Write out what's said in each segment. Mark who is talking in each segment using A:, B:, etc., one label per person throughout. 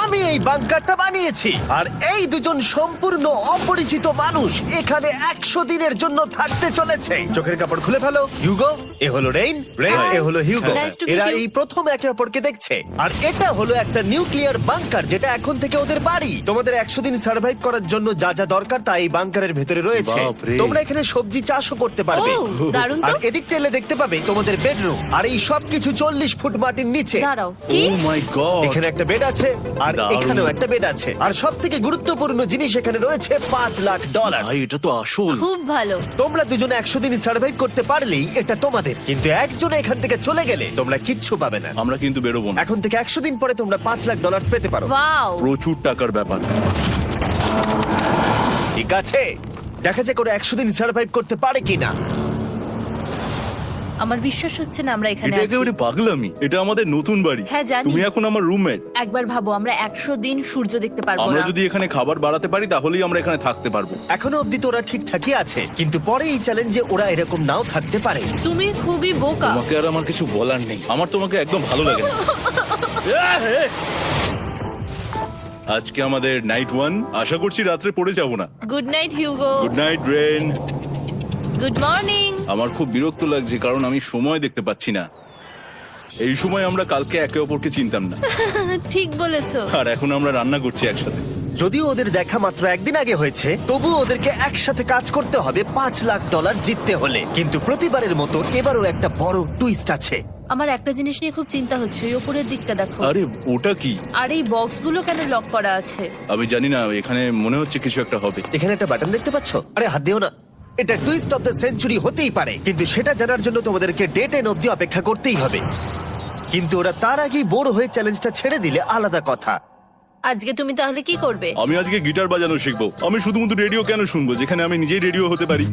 A: আমি এই বাংকারটা বানিয়েছি আর এই দুজন সম্পূর্ণ অপরিচিত মানুষ এখানে 100 দিনের জন্য থাকতে চলেছে। চোখের কাপড় খুলে ফেলো। হিউগো, এ হলো রেইন, এ হলো হিউগো।
B: Nice to meet
A: এরা
B: you.
A: এই প্রথম একে অপরকে দেখছে। আর এটা হলো একটা নিউক্লিয়ার বাংকার যেটা এখন থেকে ওদের বাড়ি। তোমাদের 100 দিন সার্ভাইভ করার জন্য যা যা দরকার তা এই বাংকারের ভেতরে রয়েছে।
C: বাপরে।
A: তোমরা এখানে সবজি চাষও করতে পারবে।
B: ও, দারুণ তো।
A: আর এদিক টেলে দেখতে পাবে তোমাদের বেডরুম। আর এই সবকিছু 40 ফুট মাটির নিচে।
B: দাঁড়াও, কি?
C: ও মাই গড,
A: এখানে একটা বেড আছে আর
C: দারুণ।
A: এখানেও একটা বেড আছে। আর সব থেকে গুরুত্বপূর্ণ জিনিস এখানে রয়েছে $5,00,000।
C: ভাই এটা তো আসল।
B: খুব ভালো।
A: তোমরা দুজনে 100 দিন সার্ভাইভ করতে পারলেই এটা তোমাদের, কিন্তু একজন এখান থেকে চলে গেলে তোমরা কিচ্ছু পাবে না।
C: আমরা কিন্তু বেরোবো না,
A: এখন থেকে 100 দিন পরে তোমরা $5,00,000 পেতে পারো।
B: ওয়াও।
C: প্রচুর টাকার ব্যাপার।
A: ঠিক আছে, দেখা যাক ওরা 100 দিন সার্ভাইভ করতে পারে কিনা।
B: আমার বিশ্বাস হচ্ছে না আমরা এখানে
C: এটা
B: আছি।
C: একেবারে পাগলামি। এটা আমাদের নতুন বাড়ি।
B: হ্যাঁ, জানি।
C: তুমি এখন আমার রুমমেট।
B: একবার ভাবো, আমরা 100 দিন সূর্য দেখতে পারবো
C: আমরা
B: না।
C: যদি এখানে খাবার বাড়াতে পারি তাহলেই আমরা এখানে থাকতে পারবো।
A: এখনো অব্দি তো ওরা ঠিকঠাকই আছে, কিন্তু পরে এই চ্যালেঞ্জে ওরা এরকম নাও থাকতে পারে।
B: তুমি খুবই বোকা।
C: তোমাকে আর আমার কিছু বলার নেই। আমার তোমাকে একদম ভালো লাগে না। আজকে আমাদের নাইট 1। আশা করছি রাত্রে পড়ে যাব না।
B: Good night Hugo.
C: Good night Ren.
B: Good morning.
C: আমার খুব বিরক্ত লাগছে কারণ আমি সময় দেখতে পাচ্ছি না। এই সময় আমরা কালকে একে অপরকে চিনতাম না,
B: ঠিক বলেছো।
C: আর এখন আমরা রান্না করছি একসাথে।
A: যদিও ওদের দেখা মাত্র একদিন আগে হয়েছে, তবুও ওদেরকে একসাথে কাজ করতে হবে $5,00,000 জিততে হলে। কিন্তু প্রতিবারের মতো এবারও একটা বড় টুইস্ট আছে।
B: আমার একটা জিনিস নিয়ে খুব চিন্তা হচ্ছে, ওই উপরের দিকটা দেখো।
C: আরে ওটা কি?
B: আর এই বক্সগুলো কেন লক করা আছে?
C: আমি জানি না, এখানে মনে হচ্ছে কিছু একটা হবে।
A: এখানে একটা বাটন দেখতে পাচ্ছ? আরে হাত দিও না। এটা টুইস্ট অফ দ্য সেঞ্চুরি হতেই পারে, কিন্তু সেটা জানার জন্য তোমাদেরকে ডে 10 অব্দি অপেক্ষা করতেই হবে। কিন্তু ওরা তার আগেই বোর হয়ে চ্যালেঞ্জটা ছেড়ে দিলে আলাদা কথা।
B: আজকে তুমি তাহলে কি করবে?
C: আমি আজকে গিটার বাজানো শিখবো। আমি শুধুমাত্র রেডিও কেন শুনবো যেখানে আমি নিজেই রেডিও হতে পারি?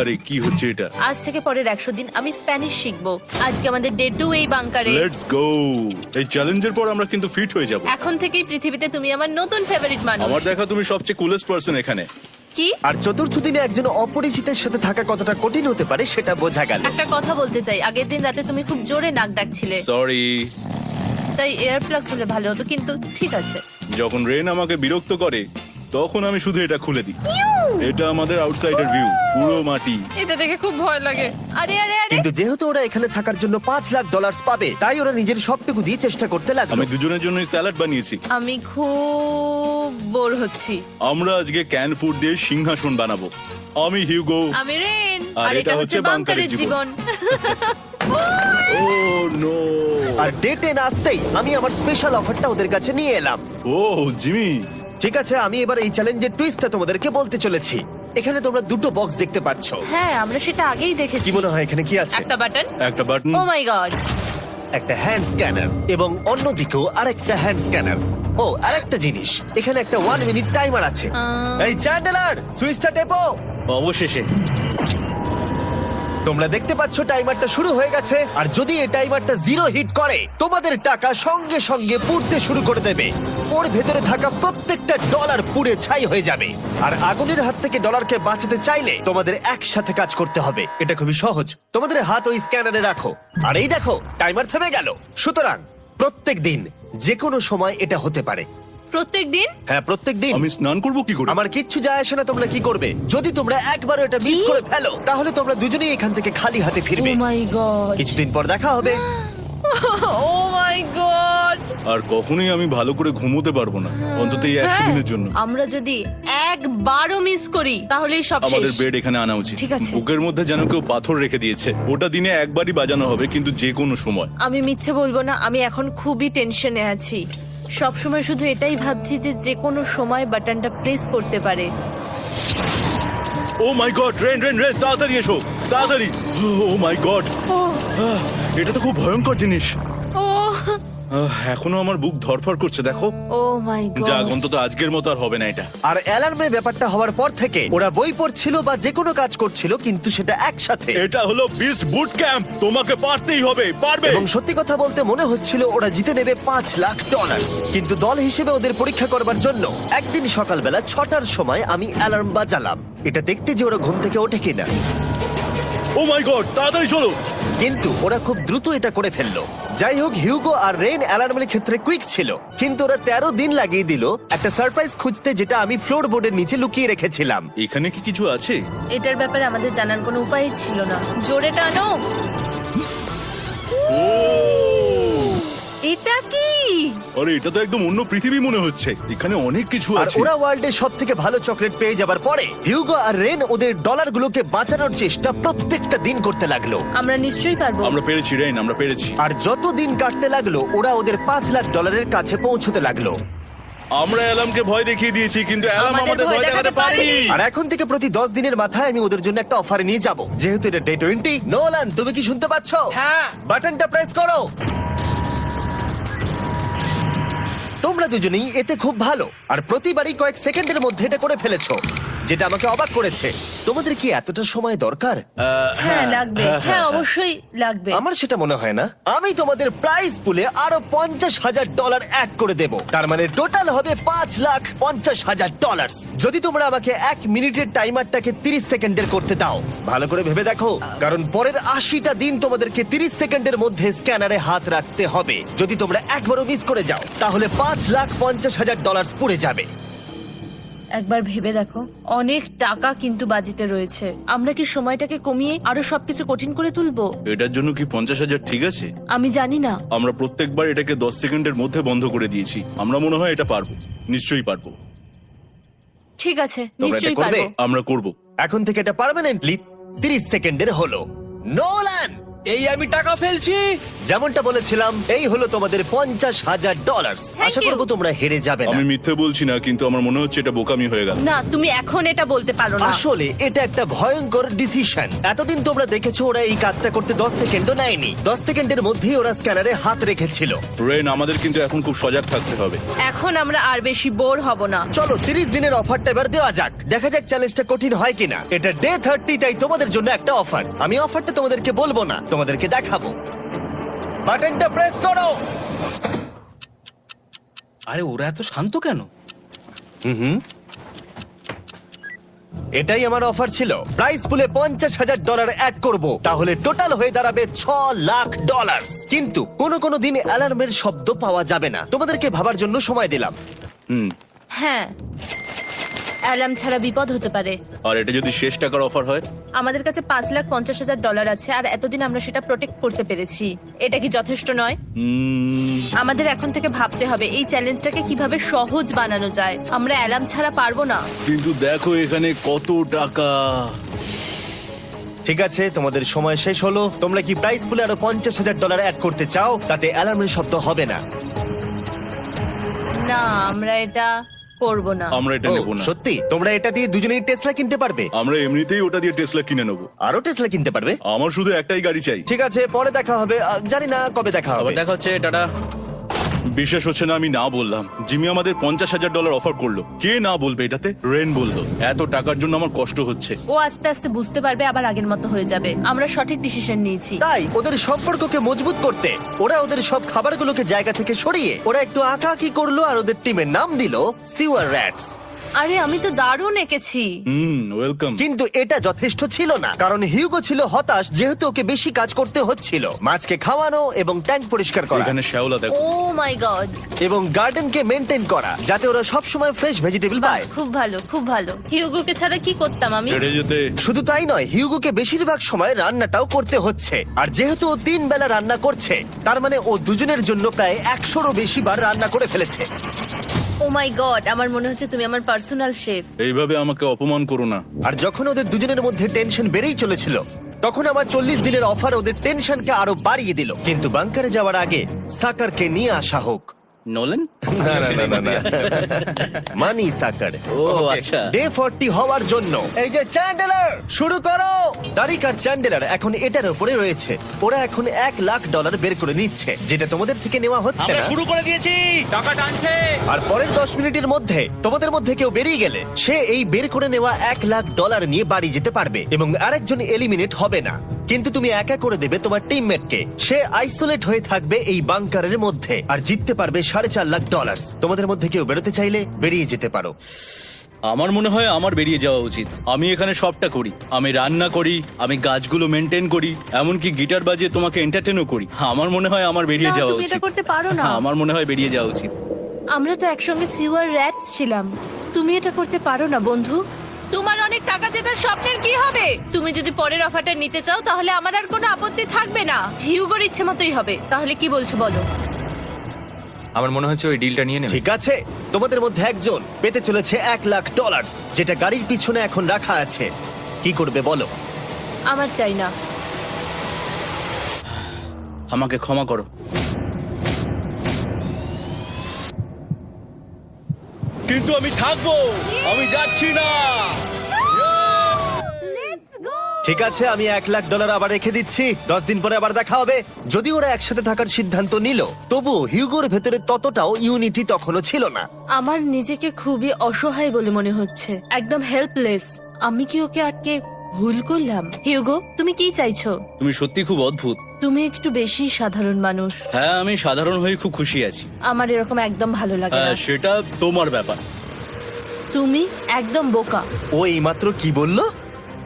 C: আরে কি হচ্ছে এটা?
B: আজ থেকে পরের 100 দিন আমি স্প্যানিশ শিখবো। আজকে আমাদের ডে 2 এই বাংকারে।
C: Let's go. এই চ্যালেঞ্জের পর আমরা কিন্তু ফিট হয়ে যাব।
B: এখন থেকেই পৃথিবীতে তুমি আমার নতুন ফেভারিট মানুষ।
C: আমার দেখা তুমি সবচেয়ে কুলেস্ট পারসন এখানে।
B: কি?
A: আর চতুর্থ দিনে একজন অপরিচিতের সাথে থাকা কতটা কঠিন হতে পারে সেটা বোঝা গেল।
B: একটা কথা বলতে চাই, আগের দিন রাতে তুমি খুব জোরে নাক ডাকছিলে,
C: সরি।
B: তাই এয়ার প্লাগস হলে ভালো হতো, কিন্তু ঠিক আছে।
C: যখন রেন আমাকে বিরক্ত করে তখন আমি শুধু এটা খুলে দিই। এটা আমাদের আউটসাইডার ভিউ, পুরো মাটি।
B: এটা দেখে খুব ভয় লাগে। আরে আরে আরে,
A: কিন্তু যেহেতু ওরা এখানে থাকার জন্য $5,00,000 পাবে, তাই ওরা নিজের সবটুকু দিয়ে চেষ্টা করতে লাগলো।
C: আমি দুজনের জন্যই স্যালাড বানিয়েছি।
B: আমি খুব বোর হচ্ছি।
C: আমরা আজকে ক্যান ফুড দিয়ে সিংহাসন বানাবো। আমি হিউগো।
B: আমি রেন,
C: আর
B: আর এটা হচ্ছে বাংকারের জীবন।
C: ও নো।
A: আর ডে 10 আসতেই আমি আমার স্পেশাল অফারটা ওদের কাছে নিয়ে এলাম।
C: ও জিমি।
A: ঠিক আছে, আমি এবার এই চ্যালেঞ্জের টুইস্টটা তোমাদেরকে বলতে চলেছি। এখানে তোমরা দুটো বক্স দেখতে পাচ্ছ।
B: হ্যাঁ, আমরা সেটা আগেই দেখেছি।
A: কি মনে হয় এখানে কি আছে?
B: একটা বাটন।
C: একটা বাটন।
B: O my god.
A: একটা হ্যান্ড স্ক্যানার এবং অন্যদিকেও আরেকটা হ্যান্ড স্ক্যানার। ও, আরেকটা জিনিস, এখানে একটা 1 মিনিট টাইমার আছে। এই চ্যান্ডেলার, সুইচটা টেপো।
C: অবশেষে
A: তোমরা দেখতে পাচ্ছ টাইমারটা শুরু হয়ে গেছে। আর যদি এই টাইমারটা 0 হিট করে, তোমাদের টাকা সঙ্গে সঙ্গে পুড়তে শুরু করে দেবে। ওর ভেতরে থাকা প্রত্যেকটা ডলার পুড়ে ছাই হয়ে যাবে। আর আগুনের হাত থেকে ডলারকে বাঁচাতে চাইলে তোমাদের একসাথে কাজ করতে হবে। এটা খুবই সহজ। তোমাদের হাত ওই স্ক্যানারে রাখো, আর এই দেখো টাইমার থেমে গেল। সুতরাং প্রত্যেক দিন যে কোনো সময় এটা হতে পারে।
B: প্রত্যেক দিন?
A: হ্যাঁ, প্রত্যেক দিন।
C: আমি স্নান করব কি করে?
A: আমার কিচ্ছু যায় আসে না তোমরা কি করবে। যদি তোমরা একবারও এটা মিস করে ফেলো, তাহলে তোমরা দুজনেই এখান থেকে খালি হাতে
B: ও
A: ফিরবে।
B: মাই গড।
A: কিছুদিন পর দেখা হবে।
B: ও মাই গড।
C: আর কখনোই আমি ভালো করে ঘুমোতে পারবো না, অন্তত এই 100 দিনের জন্য।
B: আমরা যদি একবারও মিস করি তাহলেই সব শেষ।
C: আমাদের বেড এখানে আনা উচিত।
B: ঠিক আছে।
C: বুকের মধ্যে যেন কেউ পাথর রেখে দিয়েছে। ওটা দিনে একবারই বাজানো হবে, কিন্তু যে কোনো সময়।
B: আমি মিথ্যে বলবো না, আমি এখন খুবই টেনশনে আছি। সব সময় শুধু এটাই ভাবছি যে যে কোনো সময় বাটনটা প্রেস করতে পারে।
C: ও my god, rain rain rain, তাড়াতাড়ি এসো, তাড়াতাড়ি। ও মাই গড,
B: ও
C: এটা তো খুব ভয়ঙ্কর জিনিস।
B: ও
C: এখনো আমার বুক ধরফর করছে, দেখো।
B: ও মাই
C: যাক,
B: গড।
C: অন্তত আজকের মতো আর হবে না এটা।
A: আর অ্যালার্মের ব্যাপারটা হওয়ার পর থেকে ওরা বই পড়ছিল বা যে কোনো কাজ করছিল, কিন্তু সেটা একসাথে।
C: এটা হলো বিস্ট বুট ক্যাম্প, তোমাকে পারতেই হবে, পারবে।
A: এবং সত্যি কথা বলতে মনে হচ্ছিল ওরা জিতে নেবে $5,00,000। কিন্তু দল হিসেবে ওদের পরীক্ষা করবার জন্য একদিন সকালবেলা 6টার সময় আমি অ্যালার্ম বাজালাম, এটা দেখতে যে ওরা ঘুম থেকে ওঠে কিনা।
C: ও মাই গড, তাড়াতাড়ি চলো।
A: কিন্তু ওরা খুব দ্রুত এটা করে ফেললো। যাই হোক, হিউগো আর রেন অ্যালার্মের ক্ষেত্রে কুইক ছিল, কিন্তু ওরা 13 দিন লাগিয়ে দিল একটা সারপ্রাইজ খুঁজতে, যেটা আমি ফ্লোর বোর্ডের নিচে লুকিয়ে রেখেছিলাম।
C: এখানে কি কিছু আছে?
B: এটার ব্যাপারে আমাদের জানার কোনো উপায় ছিল না। জোরে টানো। এটা কি?
C: আরে এটা তো একদম অন্য পৃথিবী মনে হচ্ছে। এখানে অনেক কিছু
A: আর
C: আছে।
A: ওরা ওয়ার্ল্ডের সব থেকে ভালো চকলেট পেয়ে যাবার পরে হিউগো আর রেন ওদের ডলারগুলোকে বাঁচানোর চেষ্টা প্রত্যেকটা দিন করতে লাগলো।
B: আমরা নিশ্চয়ই পারবো।
C: আমরা পেরেছি রেন, আমরা পেরেছি।
A: আর যত দিন কাটতে লাগলো, ওরা ওদের $5,00,000 কাছে পৌঁছতে লাগলো।
C: আমরা অ্যালামকে ভয় দেখিয়ে দিয়েছি, কিন্তু অ্যালাম
B: আমাদের
C: আমাদের
B: ভয়
C: ভয় দেখাতে
B: দেখাতে
C: পারেনি।
B: পারেনি।
A: আর এখন থেকে প্রতি 10 দিনের মাথায় আমি ওদের জন্য একটা অফার নিয়ে যাব, যেহেতু এটা ডে 20। নোলান, তুমি কি শুনতে পাচ্ছ?
D: হ্যাঁ।
A: বাটনটা প্রেস করো। তোমরা দুজনেই এতে খুব ভালো, আর প্রতিবারই কয়েক সেকেন্ডের মধ্যে এটা করে ফেলেছো, যেটা আমাকে অবাক করেছে। তোমাদের কি এতটা সময় দরকার?
B: হ্যাঁ লাগবে, হ্যাঁ অবশ্যই লাগবে।
A: আমার সেটা মনে হয় না। আমি তোমাদের প্রাইস পুলে আরো $50,000 অ্যাড করে দেব, তার মানে টোটাল হবে $5,50,000। যদি তোমরা আমাকে 1 মিনিটের টাইমারটাকে 30 সেকেন্ডের করতে দাও। ভালো করে ভেবে দেখো, কারণ পরের 80টা দিন তোমাদেরকে 30 সেকেন্ডের মধ্যে স্ক্যানারে হাত রাখতে হবে। যদি তোমরা একবারও মিস করে যাও, তাহলে $5,50,000 পুড়ে যাবে।
B: একবার ভেবে দেখো, অনেক টাকা কিন্তু বাজিতে রয়েছে। আমরা কি সময়টাকে কমিয়ে আরো সবকিছু কঠিন করে তুলবো?
C: এটার জন্য কি 50,000 ঠিক আছে?
B: আমি জানি না।
C: আমরা প্রত্যেকবার এটাকে 10 সেকেন্ডের মধ্যে বন্ধ করে দিয়েছি। আমরা মনে হয় এটা পারবো, নিশ্চয়ই পারবো।
B: ঠিক আছে,
A: তোমরা এটা
B: নিশ্চয়ই
A: করবে?
B: পারবো।
C: আমরা করব।
A: এখন থেকে এটা পার্মানেন্টলি 30 সেকেন্ডের হলো। নোলান,
D: এই আমি টাকা ফেলছি।
A: যেমনটা বলেছিলাম, এই হলো তোমাদের $50,000।
B: Thank
A: Asha
B: you.
A: করবো তোমরা হেরে যাবে না।
C: আমি মিথ্যে বলছি না, কিন্তু আমার মনে হচ্ছে এটা বোকামি হয়ে গেল।
B: না, তুমি এখন এটা বলতে পারো না।
A: আসলে এটা একটা ভয়ঙ্কর ডিসিশন। এতদিন তোমরা দেখেছো ওরা এই কাজটা করতে 10 সেকেন্ডও নেয়নি। 10 সেকেন্ডের মধ্যেই ওরা স্ক্যানারে হাত রেখেছিল।
C: রেন, আমাদের কিন্তু এখন খুব সজাগ থাকতে হবে।
B: এখন আমরা আর বেশি বোর হব না।
A: চলো 30 দিনের অফারটা এবার দেওয়া যাক, দেখা যাক চ্যালেঞ্জটা কঠিন হয় কিনা। এটা ডে 30, তাই তোমাদের জন্য একটা অফার। আমি অফারটা তোমাদেরকে বলবো না, তোমাদেরকে দেখাবো। বাটনটা প্রেস করো।
D: আরে ওরা এত শান্ত কেন?
A: এটাই আমার অফার ছিল। প্রাইস পুলে $50,000 অ্যাড করব, তাহলে টোটাল হয়ে দাঁড়াবে $6,00,000। কিন্তু কোনো দিন অ্যালার্মের শব্দ পাওয়া যাবে না। তোমাদেরকে ভাবার জন্য সময় দিলাম।
B: হ্যাঁ, অ্যালার্ম ছাড়া বিপদ হতে পারে।
C: আর এটা যদি শেষ টাকার অফার হয়?
B: আমাদের কাছে $5,50,000 আছে, আর এতদিন আমরা সেটা প্রোটেক্ট করতে পেরেছি। এটা কি যথেষ্ট নয়? আমাদের এখন থেকে ভাবতে হবে এই চ্যালেঞ্জটাকে কিভাবে সহজ বানানো যায়। আমরা অ্যালার্ম ছাড়া পারবো না।
C: কিন্তু দেখো এখানে কত টাকা।
A: ঠিক আছে, তোমাদের সময় শেষ হলো। তোমরা কি প্রাইস পুলে আরো $50,000 অ্যাড করতে চাও? তাতে অ্যালার্মের শব্দ হবে না।
B: না, আমরা এটা করব না।
C: আমরা এটা
A: ও,
C: নেব না।
A: সত্যি? তোমরা এটা দিয়ে দুজনেই টেসলা কিনতে পারবে?
C: আমরা এমনিতেই ওটা দিয়ে টেসলা কিনে নেবো।
A: আরো টেসলা কিনতে পারবে?
C: আমার শুধু একটাই গাড়ি চাই।
A: ঠিক আছে, পরে দেখা হবে। জানি না কবে দেখা হবে।
D: আবার দেখা হচ্ছে, টাটা।
C: বিশ্বাস হচ্ছে না আমি না বললাম। জিমি আমাদের $50,000 অফার করলো। কে না বলবে এটাতে? রেন বললো। এত টাকার জন্য আমার কষ্ট হচ্ছে।
B: ও আস্তে আস্তে বুঝতে পারবে, আবার আগের মতো হয়ে যাবে। আমরা সঠিক ডিসিশন নিয়েছি।
A: তাই ওদের সম্পর্ককে মজবুত করতে ওরা ওদের সব খাবারগুলোকে জায়গা থেকে সরিয়ে ওরা একটু আঁকাআঁকি করলো, আর ওদের টিমের নাম দিল সিওয়ার র্যাটস।
B: আরে আমি তো দারুণ এঁকেছি।
C: ওয়েলকাম।
A: কিন্তু এটা যথেষ্ট ছিল না, কারণ হিউগো ছিল হতাশ, যেহেতু ওকে বেশি কাজ করতে হচ্ছিল। মাছকে খাওয়ানো এবং ট্যাঙ্ক পরিষ্কার করা
C: এখানে শ্যাওলা দেখো।
B: ও মাই গড,
A: এবং গার্ডেনকে মেনটেন করা, যাতে ওরা সব সময় ফ্রেশ ভেজিটেবল পায়।
B: খুব ভালো, খুব ভালো। হিউগোকে ছাড়া কি করতাম আমি?
C: হেরে যেতে।
A: শুধু তাই নয়, হিউগোকে বেশিরভাগ সময় রান্নাটাও করতে হচ্ছে। আর যেহেতু ও 3 বেলা রান্না করছে, তার মানে ও দুজনের জন্য প্রায় 100রও বেশি বার রান্না করে ফেলেছে।
B: ও মাই গড, আমার মনে হচ্ছে তুমি আমার পার্সোনাল শেফ।
C: এইভাবে আমাকে অপমান করো না।
A: আর যখন ওদের দুজনের মধ্যে টেনশন বেড়েই চলেছিল, তখন আমার 40 দিনের অফার ওদের টেনশনকে আরো বাড়িয়ে দিল। কিন্তু বাংকারে যাওয়ার আগে সাকারকে নিয়ে আসা হোক।
D: নোলেন?
A: মানি সাকার।
D: ও আচ্ছা।
A: ডে 40 হওয়ার জন্য এই যে চ্যান্ডেলার শুরু করো। তারিক আর চ্যান্ডেলার এখন এটার উপরে রয়েছে। ওরা এখন $1,00,000 বের করে নিচ্ছে, যেটা তোমাদের থেকে নেওয়া হচ্ছে
D: আমরা
A: না।
D: শুরু করে দিয়েছি, টাকা টানছে।
A: আর পরের 10 মিনিটের মধ্যে তোমাদের মধ্যে কেউ বেরিয়ে গেলে সে এই বের করে নেওয়া $1,00,000 নিয়ে বাড়ি যেতে পারবে, এবং আরেকজন এলিমিনেট হবে না। কিন্তু তুমি একা করে দেবে তোমার টিমমেটকে। সে আইসোলেট হয়ে থাকবে এই বাংকারের মধ্যে, আর জিততে পারবে $4.5 লাখ। তোমাদের মধ্যে কেউ বেরোতে চাইলে বেরিয়ে যেতে পারো।
C: আমার মনে হয় আমার বেরিয়ে যাওয়া উচিত। আমি এখানে সবটা করি, আমি রান্না করি, আমি গাছগুলো মেনটেন করি, এমনকি গিটার বাজিয়ে তোমাকে এন্টারটেনও করি। আমার মনে হয় আমার বেরিয়ে
B: না,
C: যাওয়া
B: তুমি
C: উচিত।
B: এটা করতে পারো না।
C: আমার মনে হয় বেরিয়ে যাওয়া উচিত।
B: আমরা তো একসঙ্গে সিওয়ার র্যাটস ছিলাম। তুমি এটা করতে পারো না বন্ধু। তোমার অনেক টাকা জেতার স্বপ্নের কি হবে? তুমি যদি পরের অফারটা নিতে চাও তাহলে আমার আর কোনো আপত্তি থাকবে না। হিউগোর ইচ্ছে মতোই হবে। তাহলে কি বলছো বলো?
E: আমার মনে হচ্ছে ওই ডিলটা নিয়ে নেবে।
A: ঠিক আছে, তোমাদের মধ্যে একজন পেতে চলেছে $1,00,000, যেটা গাড়ির পিছনে এখন রাখা আছে। কি করবে বলো?
B: আমার চাই না।
C: আমাকে ক্ষমা করো। কিন্তু আমি থাকবো, আমি যাচ্ছি না।
A: ঠিক আছে, আমি $1,00,000 আবার রেখে দিচ্ছি। 10 দিন পরে আবার দেখা হবে। যদি ওরা একসাথে থাকার সিদ্ধান্ত নিল, তবু হিউগোর ভেতরে ততটাও ইউনিটি তখনও ছিল না।
B: আমার নিজেকে খুবই অসহায় বলে মনে হচ্ছে, একদম হেল্পলেস। আমি কি ওকে আটকে ভুল করলাম? হিউগো, তুমি কি চাইছো?
C: তুমি সত্যি খুব অদ্ভুত।
B: তুমি একটু বেশি সাধারণ মানুষ।
C: হ্যাঁ, আমি সাধারণ হয়ে খুব খুশি আছি।
B: আমার এরকম একদম ভালো লাগে না।
C: হ্যাঁ, সেটা তোমার ব্যাপার।
B: তুমি একদম বোকা।
A: ও এইমাত্র কি বললো?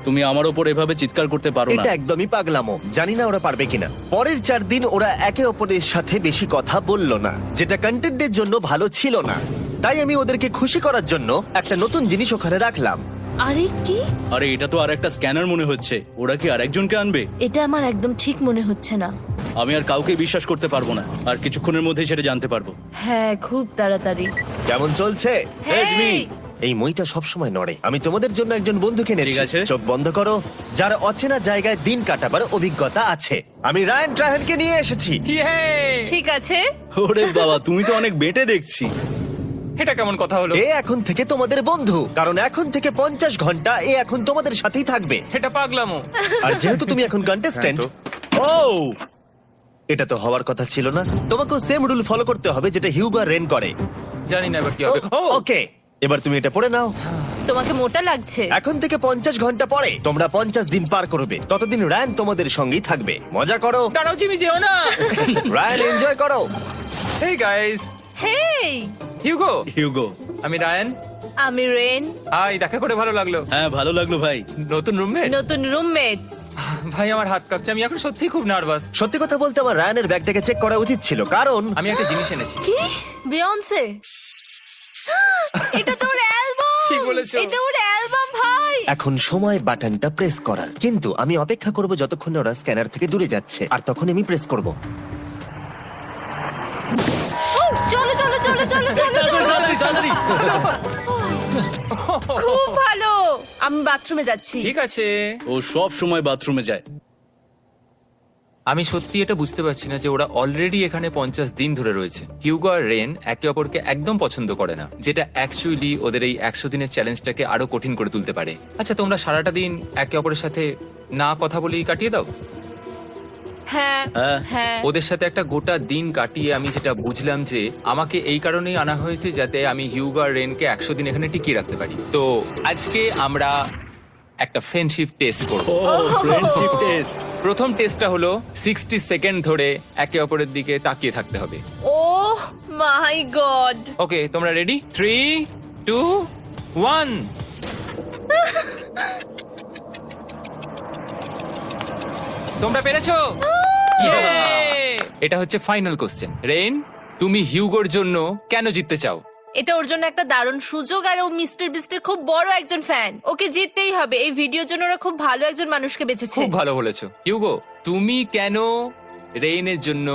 C: তুমি আমার ওপর এভাবে চিৎকার করতে পারো না।
A: এটা একদমই পাগলামো। জানি না ওরা পারবে কিনা। পরের 4 দিন ওরা একে অপরের সাথে বেশি কথা বলল না, যেটা কন্টেন্টের জন্য ভালো ছিল না। তাই আমি ওদেরকে খুশি করার জন্য একটা নতুন জিনিস ওখানে রাখলাম।
B: আরে কি?
C: আরে এটা তো আর একটা স্ক্যানার মনে হচ্ছে। ওরা কি আরেকজনকে আনবে?
B: এটা আমার একদম ঠিক মনে হচ্ছে না।
C: আমি আর কাউকে বিশ্বাস করতে পারবো না। আর কিছুক্ষণের মধ্যেই সেটা জানতে পারবো।
B: হ্যাঁ, খুব তাড়াতাড়ি।
A: কেমন চলছে?
C: Hey, Jimmy!
A: এই মইটা সবসময় নড়ে। আমি তোমাদের জন্য একজন বন্ধুকে এনেছি।
C: ঠিক আছে।
A: চোখ বন্ধ করো, যার অচেনা জায়গায় দিন কাটাবার অভিজ্ঞতা আছে। আমি রায়ান ট্রাহেনকে নিয়ে এসেছি।
E: ইয়ে!
B: ঠিক আছে।
C: ওরে বাবা, তুমি তো অনেক বেটে দেখছি।
E: এটা কেমন কথা হলো?
A: এ এখন থেকে তোমাদের বন্ধু, কারণ এখন থেকে 50 ঘন্টা এ এখন তোমাদের সাথেই থাকবে।
E: এটা পাগলামো।
A: আর যেহেতু তুমি এখন কন্টেস্ট্যান্ট,
C: ও
A: এটা তো হওয়ার কথা ছিল না। তোমাকেও সেম রুল ফলো করতে হবে যেটা হিউগো আর রেন করে।
E: জানি না এবার কি হবে। ও
A: ওকে, এবার তুমি এটা পড়ে নাও।
B: তোমাকে মোটা লাগছে।
A: এখন থেকে 50 ঘন্টা পরে তোমরা 50 দিন পার করবে। ততদিন রায়ান তোমাদের সঙ্গেই থাকবে। মজা করো,
E: দাঁড়াও জিমি, যেও না।
A: রায়ান এনজয় করো।
E: হেই গাইস,
B: হেই,
E: হিউগো।
C: হিউগো।
E: আমি রায়ান।
B: আমি রেন।
E: হাই, দেখা করে ভালো লাগলো।
C: হ্যাঁ, ভালো লাগলো ভাই।
E: নতুন রুমমেট।
B: নতুন রুমমেটস।
E: ভাই, আমার হাত কাঁপছে। আমি এখন সত্যি খুব নার্ভাস।
A: সত্যি কথা বলতে আমার রায়ানের ব্যাগটাকে চেক করা উচিত ছিল, কারণ
E: আমি একটা জিনিস এনেছি।
B: কি? বিয়ন্সে? এটা তোর অ্যালবাম।
E: ঠিক বলেছো।
B: এটা ওর অ্যালবাম ভাই।
A: এখন সময় বাটনটা প্রেস করার। কিন্তু আমি অপেক্ষা করব যতক্ষণ না ওরা স্ক্যানার থেকে দূরে যাচ্ছে, আর তখন আমি প্রেস করব।
B: ও, চলো চলো চলো চলো চলো চলো।
C: তাড়াতাড়ি, তাড়াতাড়ি।
B: খুব ভালো। আমি বাথরুমে যাচ্ছি।
E: ঠিক আছে।
C: ও সব সময় বাথরুমে যায়।
E: আমি সত্যি এটা বুঝতে পারছি না যে ওরা অলরেডি এখানে 50 দিন ধরে রয়েছে। হিউগো আর রেন একে অপরকে একদম পছন্দ করে না, যেটা অ্যাকচুয়ালি ওদের এই 100 দিনের চ্যালেঞ্জটাকে আরো কঠিন করে তুলতে পারে। আচ্ছা, তোমরা সারাটা দিন একে অপরের সাথে না কথা বলেই কাটিয়ে দাও?
B: হ্যাঁ
C: হ্যাঁ।
B: হ্যাঁ।
E: ওদের সাথে একটা গোটা দিন কাটিয়ে আমি যেটা বুঝলাম যে আমাকে এই কারণেই আনা হয়েছে যাতে আমি হিউগো আর রেনকে 100 দিন এখানে টিকিয়ে রাখতে পারি। তো আজকে আমরা একটা ফ্রেন্ডশিপ টেস্ট করব।
C: ও ফ্রেন্ডশিপ টেস্ট।
E: প্রথম টেস্টটা হলো 60 সেকেন্ড ধরে একে অপরের দিকে তাকিয়ে থাকতে হবে।
B: ওহ মাই গড।
E: ওকে, তোমরা রেডি? 3, 2, 1। তোমরা পেরেছো? Yay! এটা হচ্ছে ফাইনাল কোশ্চেন। রেন, তুমি হিউগোর জন্য কেন জিততে চাও?
B: এটা ওর জন্য একটা দারুণ সুযোগ, আর ও মিস্টার বিস্টের খুব বড় একজন ফ্যান। ওকে জিততেই হবে। এই ভিডিওর জন্য ওরা খুব ভালো একজন মানুষকে বেছেছে।
E: খুব ভালো বলেছো। হিউগো, তুমি কেন রেইনের জন্য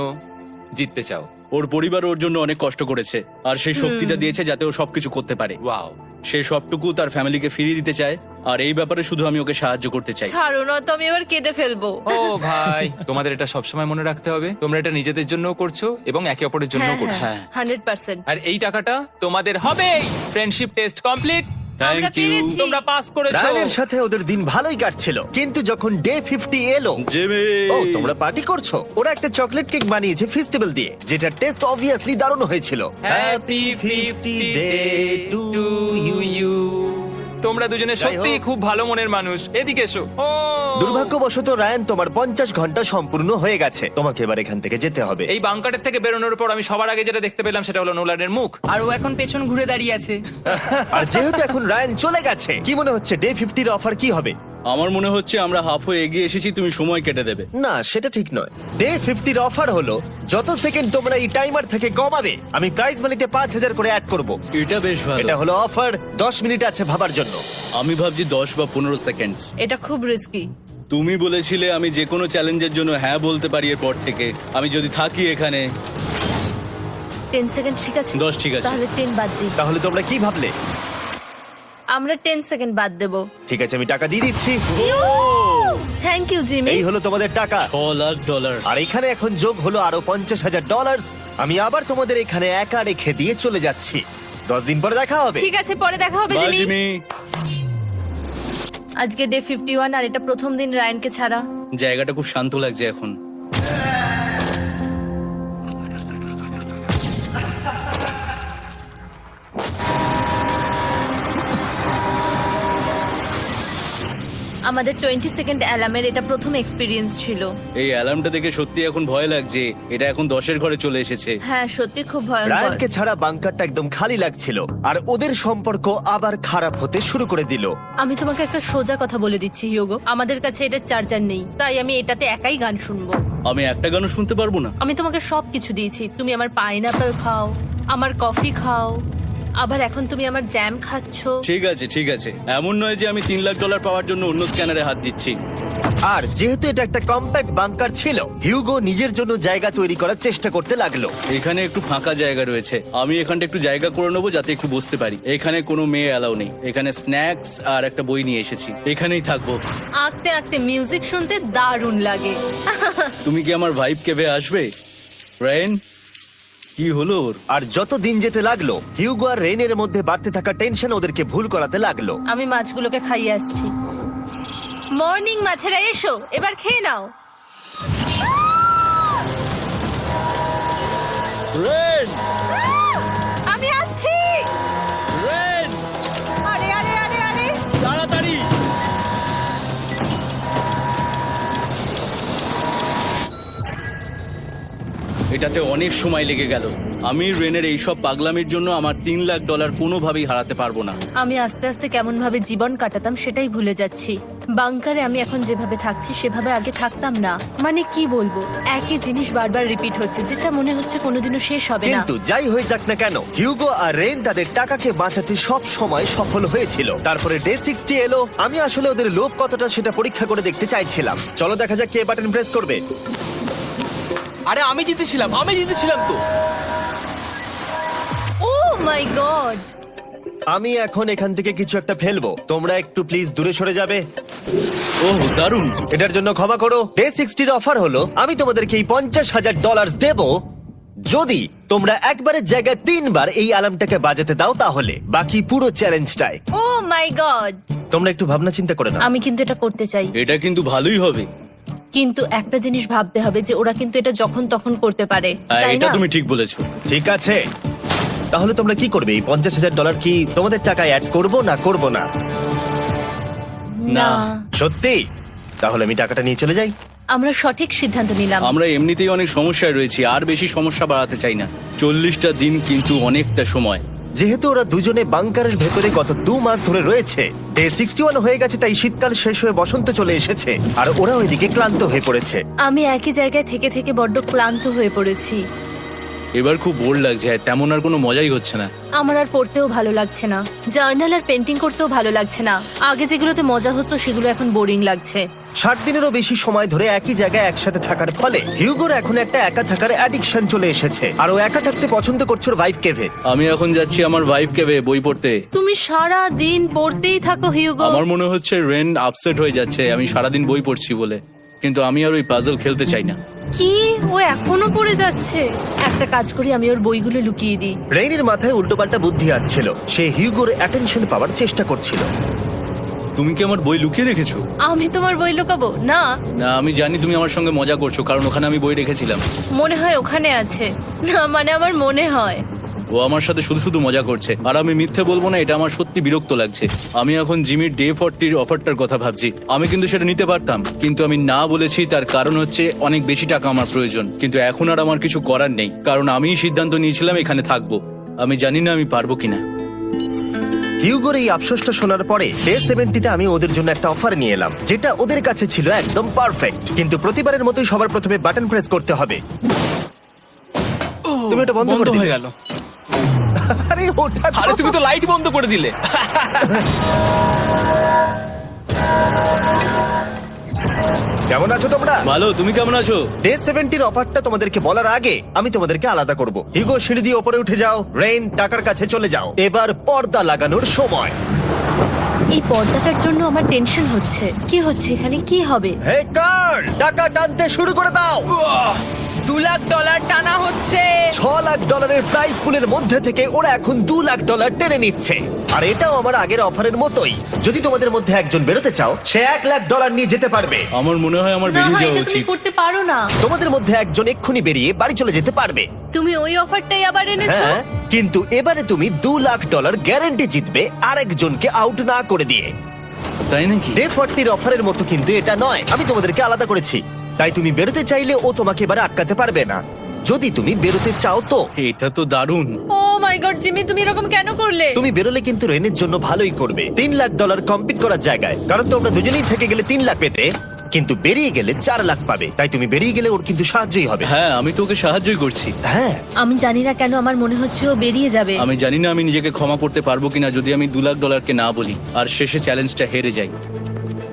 E: জিততে চাও?
C: ওর পরিবার ওর জন্য অনেক কষ্ট করেছে, আর সেই শক্তিটা দিয়েছে যাতে ও সবকিছু করতে পারে।
E: ওয়াও।
C: সে সবটুকু তার ফ্যামিলিকে ফিরিয়ে দিতে চায়, আর এই ব্যাপারে শুধু আমি ওকে সাহায্য করতে চাই।
B: ছাড়ো না তো, আমি এবার কেঁদে ফেলবো।
E: ও ভাই, তোমাদের এটা সবসময় মনে রাখতে হবে। তোমরা এটা নিজেদের জন্যও করছো এবং একে অপরের জন্যও করছো।
C: হ্যাঁ।
B: 100%।
E: আর এই টাকাটা তোমাদের হবে। Friendship test complete.
B: আমরা
C: থ্যাংক ইউ
B: পেরেছি।
E: তোমরা পাস করেছো।
A: রায়ানের সাথে ওদের দিন ভালোই কাটছিল, কিন্তু যখন ডে 50 এলো,
C: জিমি।
A: ও তোমরা পার্টি করছো। ওরা একটা চকলেট কেক বানিয়েছে ফেস্টিভ্যাল দিয়ে, যেটা টেস্ট অবভিয়াসলি দারুণ হয়েছিল।
E: Happy 50 day to you. তোমরা দুজনে
A: যাই
E: সত্যি
A: হোক।
E: খুব ভালো মনের মানুষ, এদিকে এসো। ও
A: দুর্ভাগ্যবশত রায়ান, তোমার 50 ঘন্টা সম্পূর্ণ হয়ে গেছে। তোমাকে এবার এখান থেকে যেতে হবে।
E: এই বাংকারের থেকে বেরোনোর পর আমি সবার আগে যেটা দেখতে পেলাম সেটা হলো নোলানের মুখ।
F: আর ও এখন পেছন ঘুরে দাঁড়িয়ে আছে।
A: আর যেহেতু এখন রায়ান চলে গেছে, কি মনে হচ্ছে ডে 50 অফার কি হবে?
C: আমার মনে হচ্ছে আমরা হাফ হয়ে এগিয়ে এসেছি, তুমি সময় কেটে দেবে।
A: না, সেটা ঠিক নয়। ডে 50 অফার হলো যত সেকেন্ড তোমরা এই টাইমার থেকে কমাবে, আমি প্রাইজ মানিতে 5000 করে অ্যাড করব।
C: এটা বেশ ভালো।
A: এটা হলো অফার। 10 মিনিট আছে ভাবার জন্য।
C: আমি ভাবছি 10 বা 15 সেকেন্ডস।
B: এটা খুব রিস্কি।
C: তুমি বলেছিলে আমি যে কোনো চ্যালেঞ্জের জন্য হ্যাঁ বলতে পারি এরপর থেকে। আমি যদি থাকি এখানে
B: 10 সেকেন্ড ঠিক আছে?
C: 10 ঠিক আছে।
B: তাহলে 10 বাদ দিই।
A: তাহলে তোমরা কি ভাবলে?
B: আমরা 10 সেকেন্ড বাদ দেব।
A: ঠিক আছে, আমি টাকা দিয়ে দিচ্ছি।
B: Thank you Jimmy.
A: এই হলো তোমাদের টাকা।
C: $6,00,000।
A: আর এখানে এখন যোগ হলো আরো $50,000। আমি আবার তোমাদের এখানে একা রেখে দিয়ে চলে যাচ্ছি। 10 দিন পরে দেখা হবে।
B: ঠিক আছে, পরে দেখা হবে
C: বাই
B: জিমি।
C: জিমি।
B: আজকে ডে 51 আর এটা প্রথম দিন রায়ানকে ছাড়া।
C: জায়গাটা খুব শান্ত লাগছে এখন।
B: আমাদের 20 সেকেন্ড অ্যালার্মের এটা প্রথম এক্সপিরিয়েন্স ছিল।
C: এই অ্যালার্মটা দেখে সত্যি এখন ভয় লাগছে। এটা এখন 10-এর ঘরে চলে এসেছে।
B: হ্যাঁ, সত্যি খুব ভয়ঙ্কর।
A: রায়ানকে ছাড়া বাংকারটা একদম খালি লাগছিল, আর ওদের সম্পর্ক আবার খারাপ হতে শুরু করে দিল।
B: আমি তোমাকে একটা সোজা কথা বলে দিচ্ছি হিউগো, আমাদের কাছে এটা চার্জার নেই, তাই আমি এটাতে একাই গান শুনবো।
C: আমি একটা গানও শুনতে পারবো না।
B: আমি তোমাকে সবকিছু দিয়েছি, তুমি আমার পাইনাপেল খাও, আমার কফি খাও, আবার এখন তুমি আমার জ্যাম খাচ্ছো।
C: ঠিক আছে ঠিক আছে, এমন নয় যে আমি $3,00,000 পাওয়ার জন্য অন্য স্ক্যানারে হাত দিচ্ছি।
A: আর যেহেতু এটা একটা কম্প্যাক্ট বাংকার ছিল, হিউগো নিজের জন্য জায়গা তৈরি করার চেষ্টা করতে লাগলো।
C: এখানে একটু ফাঁকা জায়গা রয়েছে, আমি এখানটা একটু জায়গা করে নেবো যাতে একটু বসতে পারি। এখানে কোনো মেয়ে অ্যালাউ নেই। এখানে স্ন্যাক্স আর একটা বই নিয়ে এসেছি, এখানেই থাকবো।
B: আঁকতে আঁকতে মিউজিক শুনতে দারুণ লাগে।
C: তুমি কি আমার ভাইব কেভে আসবে? রেন, কি হলো ওর?
A: আর যত দিন যেতে লাগলো, হিউগো আর রেনের মধ্যে বাড়তে থাকা টেনশন ওদেরকে ভুল করাতে লাগলো।
B: আমি মাছগুলোকে খাইয়ে আসছি। মর্নিং মাছেরা, এসো এবার খেয়ে নাও।
A: রেন,
B: আমি আসছি।
A: রেন,
B: আরে আরে আরে আরে,
A: তাড়াতাড়ি!
C: এটাতে অনেক সময় লেগে গেল। আমি রেনের এইসব পাগলামির জন্য আমার $3,00,000 কোনোভাবেই হারাতে পারবো না।
B: আমি আস্তে আস্তে কেমন ভাবে জীবন কাটাতাম সেটাই ভুলে যাচ্ছি। বাংকারে আমি এখন যেভাবে থাকছি সেভাবে আগে থাকতাম না। মানে কি বলবো, একই জিনিস বারবার রিপিট হচ্ছে, যেটা মনে হচ্ছে কোনোদিনও শেষ হবে না।
A: কিন্তু যাই হয়ে যাক না কেন, হিউগো আর রেন তাদের টাকাকে বাঁচাতে সব সময় সফল হয়েছিল। তারপরে ডে 60 এলো। আমি আসলে ওদের লোভ কতটা সেটা পরীক্ষা করে দেখতে চাইছিলাম। চলো দেখা যাক কে বাটন প্রেস করবে।
D: আরে আমি জিতেছিলাম তো।
B: ও মাই গড!
A: আমি এখন এখান থেকে কিছু একটা ফেলবো, তোমরা একটু প্লিজ দূরে সরে যাবে।
C: ওহ দারুণ।
A: এটার জন্য ক্ষমা করো। ডে 60 অফার হলো আমি তোমাদেরকে এই $50,000 দেব যদি তোমরা একবারের জায়গায় 3 বার এই অ্যালার্মটাকে বাজাতে দাও, তাহলে বাকি পুরো চ্যালেঞ্জটাই।
B: ও মাই গড!
A: তোমরা একটু ভাবনা চিন্তা করে নাও।
B: আমি কিন্তু এটা করতে চাই,
C: এটা কিন্তু ভালোই হবে।
B: কিন্তু একটা জিনিস ভাবতে হবে যে ওরা কিন্তু এটা যখন তখন করতে পারে,
C: হ্যাঁ,
B: তাই
C: এটা
B: না?
C: তুমি ঠিক বলেছো।
A: ঠিক আছে, তাহলে তোমরা কি করবে? এই $50,000 কি তোমাদের টাকায় অ্যাড করবো না করবো না?
B: না,
A: সত্যি? তাহলে আমি টাকাটা নিয়ে চলে যাই।
B: আমরা সঠিক সিদ্ধান্ত নিলাম।
C: আমরা এমনিতেই অনেক সমস্যায় রয়েছি, আর বেশি সমস্যা বাড়াতে চাই না। 40টা দিন কিন্তু অনেকটা সময়।
A: যেহেতু ওরা দুজনে বাংকারের ভেতরে গত 2 মাস ধরে রয়েছে, ডে 61 হয়ে গেছে, তাই শীতকাল শেষ হয়ে বসন্ত চলে এসেছে, আর ওরা ওইদিকে ক্লান্ত হয়ে পড়েছে।
B: আমি একই জায়গায় থেকে থেকে বড্ড ক্লান্ত হয়ে পড়েছি।
C: এবার খুব বোর লাগছে, আর তেমন আর কোনো মজাই হচ্ছে না।
B: আমার আর পড়তেও ভালো লাগছে না, জার্নাল আর পেন্টিং করতেও ভালো লাগছে না। আগে যেগুলোতে মজা হতো সেগুলো এখন বোরিং লাগছে।
A: 60 দিনেরও বেশি সময় ধরে একই জায়গায় একসাথে থাকার ফলে হিউগোর এখন একটা একা থাকার অ্যাডিকশন চলে এসেছে, আর ও একা থাকতে পছন্দ করছে ওর ভাইফ কেভে।
C: আমি এখন যাচ্ছি আমার ভাইব কেভে বই পড়তে।
B: তুমি সারা দিন পড়তেই থাকো হিউগো।
C: আমার মনে হচ্ছে রেন আপসেট হয়ে যাচ্ছে আমি সারাদিন বই পড়ছি বলে, কিন্তু আমি আর ওই পাজল খেলতে চাই না।
B: কি, ও এখনো পড়ে যাচ্ছে? একটা কাজ করি, আমি ওর বইগুলো লুকিয়ে দিই।
A: রেইনের মাথায় উল্টোপাল্টা বুদ্ধি আসছিল। সে হিউগোর অ্যাটেনশন পাওয়ার চেষ্টা করছিল।
C: তুমি কি আমার বই লুকিয়ে রেখেছো?
B: আমি তোমার বই লুকাবো না।
C: না, আমি জানি তুমি আমার সঙ্গে মজা করছো, কারণ ওখানে আমি বই রেখেছিলাম।
B: মনে হয় ওখানে আছে। না মানে আমার মনে হয়।
C: ও আমার সাথে শুধু শুধু মজা করছে, আর আমি মিথ্যে বলবো না, এটা আমার সত্যি বিরক্ত লাগছে। আমি এখন জিমির ডে 40 অফারটার কথা ভাবছি। আমি কিন্তু সেটা নিতে পারতাম, কিন্তু আমি না বলেছি, তার কারণ হচ্ছে অনেক বেশি টাকা আমার প্রয়োজন। কিন্তু এখন আর আমার কিছু করার নেই, কারণ আমিই সিদ্ধান্ত নিয়েছিলাম এখানে থাকবো। আমি জানি না আমি পারবো কিনা।
A: হিউগোর এই আফসোসটা শোনার পরে ডে 70-তে আমি ওদের জন্য একটা অফার নিয়ে এলাম, যেটা ওদের কাছে ছিল একদম পারফেক্ট। কিন্তু প্রতিবারের মতোই সবার প্রথমে বাটন প্রেস করতে হবে। তুমি এটা বন্ধ করে
D: বন্ধ
A: দিলে।
D: হয়ে গেল।
A: আরে ওটা তো-
D: আরে তুমি তো লাইট বন্ধ করে দিলে।
A: কেমন আছো তোমরা?
C: ভালো, তুমি কেমন আছো?
A: ডে 70-র অফারটা তোমাদেরকে বলার আগে আমি তোমাদেরকে আলাদা করব। হিগো, সিঁড়ি দিয়ে ওপরে উঠে যাও। রেইন, টাকার কাছে চলে যাও। এবার পর্দা লাগানোর সময়।
B: এই পর্দাটার জন্য আমার টেনশন হচ্ছে। কি হচ্ছে এখানে, কি হবে?
A: হে কার্ল, টাকা টানতে শুরু করে দাও।
F: $2 লাখ টানা হচ্ছে।
A: $6 লাখ প্রাইস পুলের মধ্যে থেকে ওরা এখন $2 লাখ টেনে নিচ্ছে। আর এটাও আমার আগের অফারের মতোই। যদি তোমাদের মধ্যে একজন বেরোতে চাও, সে $1 লাখ নিয়ে যেতে পারবে।
C: আমার মনে হয় আমার
B: না,
C: বেরিয়ে যাওয়া
B: এটা তুমি
C: উচিত।
B: করতে পারো না।
A: তোমাদের মধ্যে একজন এক্ষুনি বেরিয়ে বাড়ি চলে যেতে পারবে।
B: তুমি ওই অফারটাই আবার এনেছো।
A: হ্যাঁ, কিন্তু এবারে তুমি $2 লাখ গ্যারান্টি জিতবে আরেকজনকে আউট না করে দিয়ে।
C: তাই নাকি?
A: ডে 40-র অফারের মতো কিন্তু এটা নয়। আমি তোমাদেরকে আলাদা করেছি, তাই তুমি বেরোতে চাইলে ও তোমাকে এবারে আটকাতে পারবে না। যদি তুমি বেরোতে চাও তো।
C: এটা তো দারুণ।
B: ও মাই গড জিমি, তুমি এরকম কেন করলে?
A: তুমি বেরোলে কিন্তু রেনের জন্য ভালোই করবে। $3 লাখ কম্পিট করার জায়গায়, কারণ তোমরা দুজনেই থেকে গেলে 3 লাখ পেতে, কিন্তু বেরিয়ে গেলে 4 লাখ পাবে। তাই তুমি বেরিয়ে গেলে ওর কিন্তু সাহায্যই হবে।
C: হ্যাঁ, আমি তোকে সাহায্যই করছি।
A: হ্যাঁ,
B: আমি জানি না কেন আমার মনে হচ্ছে ও বেরিয়ে যাবে।
C: আমি জানি না আমি নিজেকে ক্ষমা করতে পারবো কিনা যদি আমি $2 লাখ না বলি আর শেষে চ্যালেঞ্জটা হেরে যাই।